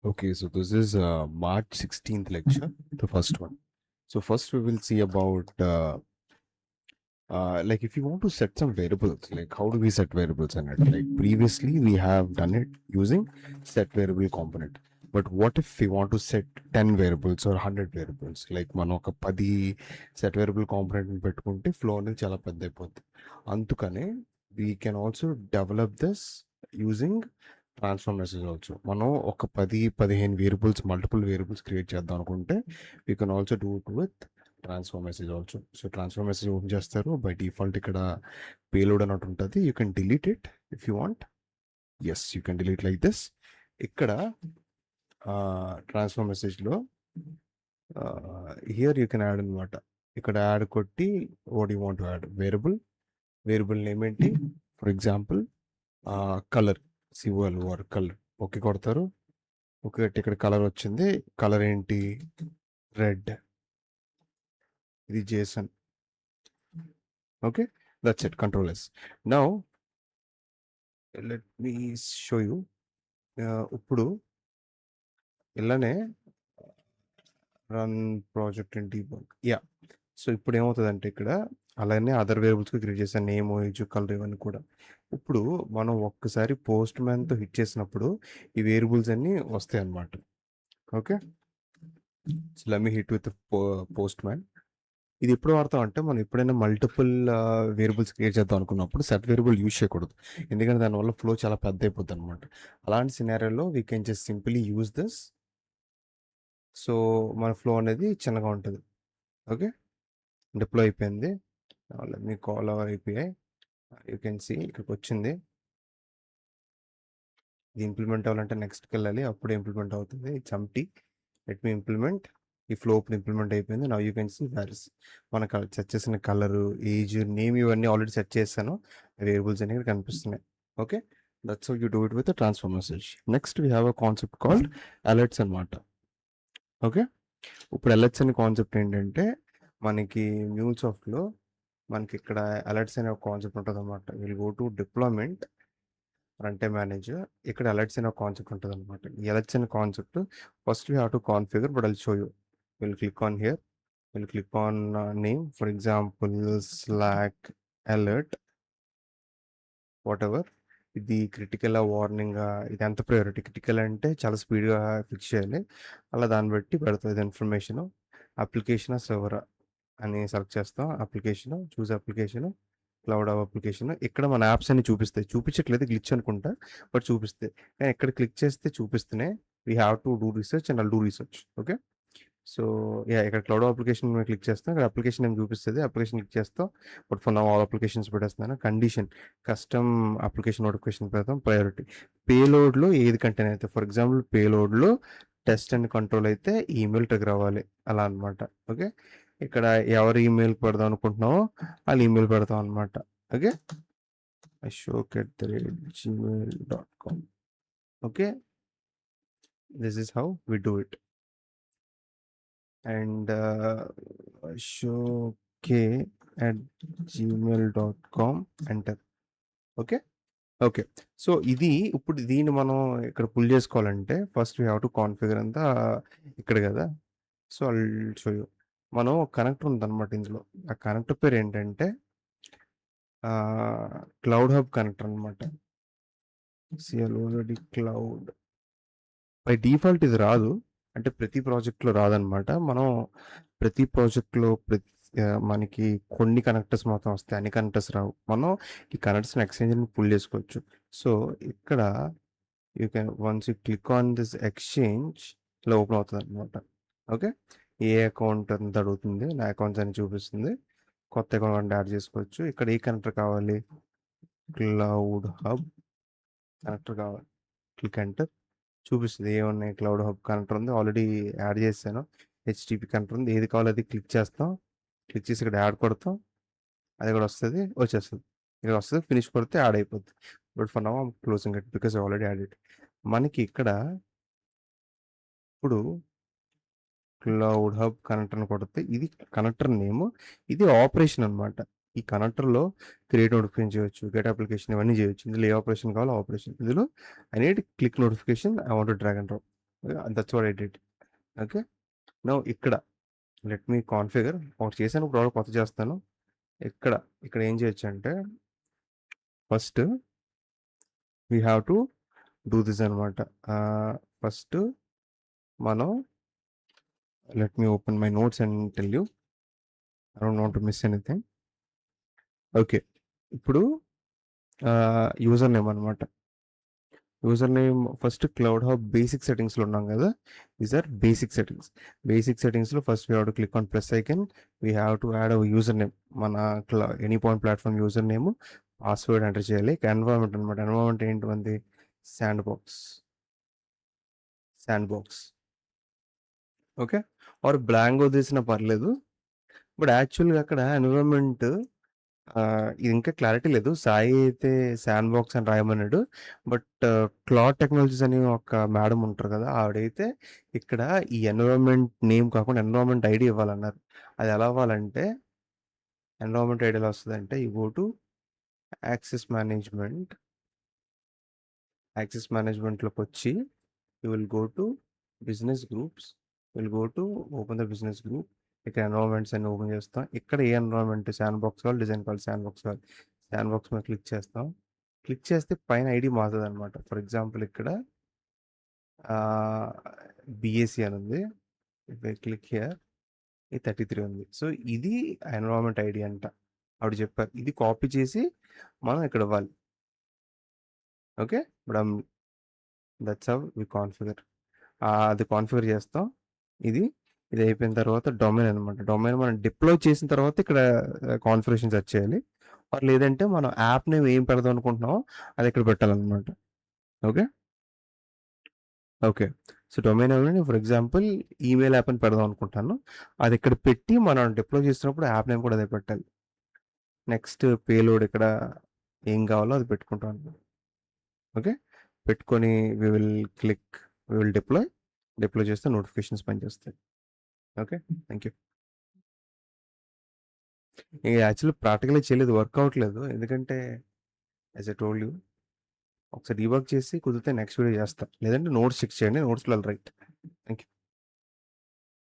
Okay, so this is March 16th lecture, the first one. So first we will see about like if you want to set some variables, like how do we set variables in it? Like previously we have done it using set variable component. But what if we want to set 10 variables or 100 variables? Like మనం ఒక 10 set variable component పెట్టుకుంటే flow అనేది చాలా పెద్ద అయిపోద్ది. అందుకనే we can also develop this using transfer message also. మనం ఒక 10-15 వేరియబుల్స్ మల్టిపుల్ వేరియబుల్స్ క్రియేట్ చేద్దాం అనుకుంటే we can also do it with transfer message also. So transfer message open చేస్తారు. బై డిఫాల్ట్ ఇక్కడ పేలోడ్ అన్నట్టు ఉంటుంది. You can delete it if you want. Yes, you can delete like this. ఇక్కడ transfer మెసేజ్లో here you can add అనమాట. ఇక్కడ add కొట్టి what you want to add variable name ఏంటి, ఫర్ ఎగ్జాంపుల్ కలర్, సివల్ ఆర్ కలర్. ఓకే కొడతారు. Okay, ఇక్కడ colour వచ్చింది. కలర్ ఏంటి? రెడ్. ఇది JSON. Okay, that's it. Control S. Now let me show you. ఇప్పుడు ఇలానే run project and debug. Yeah, so ఇప్పుడు ఏమవుతుందంటే ఇక్కడ అలానే అదర్ వేరియబుల్స్కి క్రియేట్ చేశాను, నేమ్, ఏజ్, కలర్ ఇవన్నీ కూడా. ఇప్పుడు మనం ఒక్కసారి పోస్ట్ మ్యాన్తో హిట్ చేసినప్పుడు ఈ వేరియబుల్స్ అన్నీ వస్తాయి అన్నమాట. Okay, so let me hit with post man. ఇది ఎప్పుడు వాడతాం అంటే మనం ఎప్పుడైనా మల్టిపుల్ వేరియబుల్స్ క్రియేట్ చేద్దాం అనుకున్నప్పుడు సెట్ వేరియబుల్ యూజ్ చేయకూడదు, ఎందుకంటే దానివల్ల ఫ్లో చాలా పెద్ద అయిపోతుంది అనమాట. అలాంటి సినారియోలో we can just simply use this. So మన ఫ్లో అనేది చిన్నగా ఉంటుంది. ఓకే, డిప్లో అయిపోయింది. మీ call our API, you can see ఇక్కడికి వచ్చింది. ఇది ఇంప్లిమెంట్ అవ్వాలంటే నెక్స్ట్కి వెళ్ళాలి, అప్పుడు ఇంప్లిమెంట్ అవుతుంది. It's empty. Let me implement. ఈ ఫ్లో ఇప్పుడు ఇంప్లిమెంట్ అయిపోయింది. Now you can see where's మనకు సెట్ చేసిన కలరు, ఏజ్, నేమ్ ఇవన్నీ ఆల్రెడీ సెట్ చేశాను. వేరియబుల్స్ అనేవి కనిపిస్తున్నాయి. Okay, that's how you do it with transfer message. Next we have a concept called alerts అనమాట. ఓకే, ఇప్పుడు అలర్ట్స్ అనే కాన్సెప్ట్ ఏంటంటే మనకి మ్యూల్సాఫ్ట్లో మనకి ఇక్కడ అలర్ట్స్ అనే ఒక కాన్సెప్ట్ ఉంటుంది అనమాట. Will go to deployment, run time manager. ఇక్కడ అలర్ట్స్ అనే కాన్సెప్ట్ ఉంటుంది అనమాట. ఈ అలర్ట్స్ అనే concept first we have to configure, but I'll show you. Will click on here, will click on name, for example slack alert, what ever. ఇది critical warning, ఇది ఎంత priority. Critical అంటే చాలా స్పీడ్గా ఫిక్స్ చేయాలి, అలా దాన్ని బట్టి పెడుతుంది ఇన్ఫర్మేషన్. అప్లికేషన్ సర్వర్ అని సెలెక్ట్ చేస్తాం. అప్లికేషన్, చూస్ అప్లికేషన్, క్లౌడ్ అప్లికేషన్. ఇక్కడ మన యాప్స్ అన్ని చూపిస్తాయి. చూపించట్లేదు, గ్లిచ్ అనుకుంటా, బట్ చూపిస్తాయి. కానీ ఇక్కడ క్లిక్ చేస్తే చూపిస్తున్నాయి. We have to do research and I'll do research. Okay, so yeah, ఇక్కడ క్లౌడ్ అప్లికేషన్ మీద క్లిక్ చేస్తాం. ఇక్కడ అప్లికేషన్ ఏం చూపిస్తుంది, అప్లికేషన్ క్లిక్ చేస్తాం. But for now all applications పెట్టేస్తున్నాను. కండిషన్, కస్టమ్ అప్లికేషన్ నోటిఫికేషన్ పెడతాం. ప్రయారిటీ, పేలోడ్లో ఏది కంటైన్ అయితే, ఫర్ ఎగ్జాంపుల్ పేలోడ్లో టెస్ట్ అండ్ కంట్రోల్ అయితే ఈమెయిల్ ట్రిగర్ అవ్వాలి, అలా అనమాట. ఓకే, ఇక్కడ ఎవరు ఈమెయిల్ పెడదాం అనుకుంటున్నామో వాళ్ళు ఈమెయిల్ పెడతాం అనమాట. Okay, ashok@gmail.com. Okay, this is how we do it. And ashok@gmail.com enter. Okay, okay. So ఇది ఇప్పుడు దీన్ని మనం ఇక్కడ పుల్ చేసుకోవాలంటే first we have to configure అంతా ఇక్కడ కదా. So I'll show you. మనం కనెక్టర్ ఉందన్నమాట ఇందులో. ఆ కనెక్టర్ పేరు ఏంటంటే క్లౌడ్ హబ్ కనెక్టర్ అనమాట. CLOD cloud. బై డిఫాల్ట్ ఇది రాదు, అంటే ప్రతి ప్రాజెక్ట్లో రాదనమాట. మనం ప్రతి ప్రాజెక్ట్లో మనకి కొన్ని కనెక్టర్స్ మాత్రం వస్తాయి, అన్ని కనెక్టర్స్ రావు. మనం ఈ కనెక్టర్స్ని ఎక్స్చేంజ్ని పుల్ చేసుకోవచ్చు. సో ఇక్కడ you can once you click on this exchange, ఇలా ఓపెన్ అవుతుంది అనమాట. ఓకే, ఏ అకౌంట్ అంత అడుగుతుంది, నా అకౌంట్స్ అని చూపిస్తుంది. కొత్త అకౌంట్ యాడ్ చేసుకోవచ్చు. ఇక్కడ ఏ కనెక్టర్ కావాలి, క్లౌడ్ హబ్ కనెక్టర్ కావాలి. క్లిక్ ఎంటర్, చూపిస్తుంది ఏమున్నాయి. క్లౌడ్ హబ్ కనెక్టర్ ఉంది, ఆల్రెడీ యాడ్ చేశాను. HTTP కనెక్టర్ ఉంది, ఏది కావాలో అది క్లిక్ చేస్తాం. క్లిక్ చేసి ఇక్కడ యాడ్ కొడతాం, అది కూడా వస్తుంది, వచ్చేస్తుంది. ఇక్కడ వస్తుంది, ఫినిష్ కొడితే యాడ్ అయిపోద్ది. But for now I'm closing it because already add it. మనకి ఇక్కడ ఇప్పుడు క్లౌడ్ హబ్ కనెక్టర్ కొడితే ఇది కనెక్టర్ నేమ్, ఇది ఆపరేషన్ అనమాట. ఈ కనెక్టర్లో క్రియేట్ నోటిఫికేషన్ చేయొచ్చు, గెట్ అప్లికేషన్ ఇవన్నీ చేయొచ్చు. ఇందులో ఏ ఆపరేషన్ కావాలో ఆపరేషన్. ఇందులో I need click notification, I want drag and drop. That's what I did. Okay. Now ఇక్కడ లెట్ మీ కాన్ఫిగర్. ఒకటి చేశాను, ఇప్పుడు కొత్త చేస్తాను. ఇక్కడ ఇక్కడ ఏం చేయొచ్చు అంటే first we have to do this అనమాట. ఫస్ట్ మనం let me open my notes and tell you. I don't want to miss anything. Okay. ఇప్పుడు యూజర్ నేమ్ అనమాట. User name first cloud hub basic సెట్టింగ్స్లో ఉన్నాం కదా, these are basic settings. Basic సెట్టింగ్స్లో first we have to click on plus icon. We have to add our user name. మన Anypoint platform user name, password enter చేయాలి. Environment అనమాట. Environment ఏంటి మనది? Sandbox. Okay. Or blank వదిలేసినా పర్లేదు. But యాక్చువల్గా అక్కడ ఎన్విరాన్మెంట్ ఇది ఇంకా క్లారిటీ లేదు. సాయి అయితే శాండ్ బాక్స్ అని రాయమన్నాడు. బట్ క్లాడ్ టెక్నాలజీస్ అని ఒక మేడం ఉంటారు కదా, ఆవిడైతే ఇక్కడ ఈ ఎన్విరాన్మెంట్ నేమ్ కాకుండా ఎన్విరాన్మెంట్ ఐడి ఇవ్వాలన్నారు. అది ఎలా అవ్వాలంటే, ఎన్విరాన్మెంట్ ఐడి ఎలా వస్తుందంటే, యూ గో టు యాక్సెస్ మేనేజ్మెంట్లోకి వచ్చి you will go to business groups, will go to open the business group. ఇక్కడ ఎన్విరాన్మెంట్స్ అన్ని ఓపెన్ చేస్తాం. ఇక్కడ ఏ ఎన్విరాన్మెంట్, శాండ్ బాక్స్ కావాలి, డిజైన్ కావాలి, శాండ్ బాక్స్ కావాలి. శాండ్ బాక్స్ మీద క్లిక్ చేస్తాం. క్లిక్ చేస్తే పైన ఐడి మారుతుంది అనమాట. ఫర్ ఎగ్జాంపుల్ ఇక్కడ బిఎస్సి అని ఉంది. క్లిక్ హియర్, ఈ 33 ఉంది. సో ఇది ఎన్విరాన్మెంట్ ఐడి అంట. ఆవిడ చెప్పారు. ఇది కాపీ చేసి మనం ఇక్కడ ఇవ్వాలి. ఓకే. ఇప్పుడు దట్స్ హౌ వి కాన్ఫిగర్. అది కాన్ఫిగర్ చేస్తాం. ఇది అయిపోయిన తర్వాత డొమైన్ అనమాట. డొమైన్ మనం డిప్లాయ్ చేసిన తర్వాత ఇక్కడ కాన్ఫిగరేషన్ సెట్ చేయాలి. ఆర్ లేదంటే మనం యాప్ నేమ్ ఏం పెడదాం అనుకుంటున్నామో అది ఇక్కడ పెట్టాలన్నమాట. Okay. So domain name for example email app అని పెడదాం అనుకుంటాను. అది ఇక్కడ పెట్టి మనం డిప్లాయ్ చేసినప్పుడు యాప్ నేమ్ కూడా అదే పెట్టాలి. నెక్స్ట్ పేలోడ్ ఇక్కడ ఏం కావాలో అది పెట్టుకుంటాను. ఓకే. పెట్టుకొని వి విల్ డిప్లాయ్ చేస్తే నోటిఫికేషన్స్ పనిచేస్తాయి. ఓకే. Thank you. యాక్చువల్లీ ప్రాక్టికల్గా చేయలేదు, వర్క్ అవ్వట్లేదు. ఎందుకంటే యాజ్ ఐ టోల్డ్ యూ, ఒకసారి డీబగ్ చేసి కుదిరితే నెక్స్ట్ వీడియో చేస్తా. లేదంటే నోట్స్ చెక్ చేయండి, నోట్స్లో రైట్. Thank you.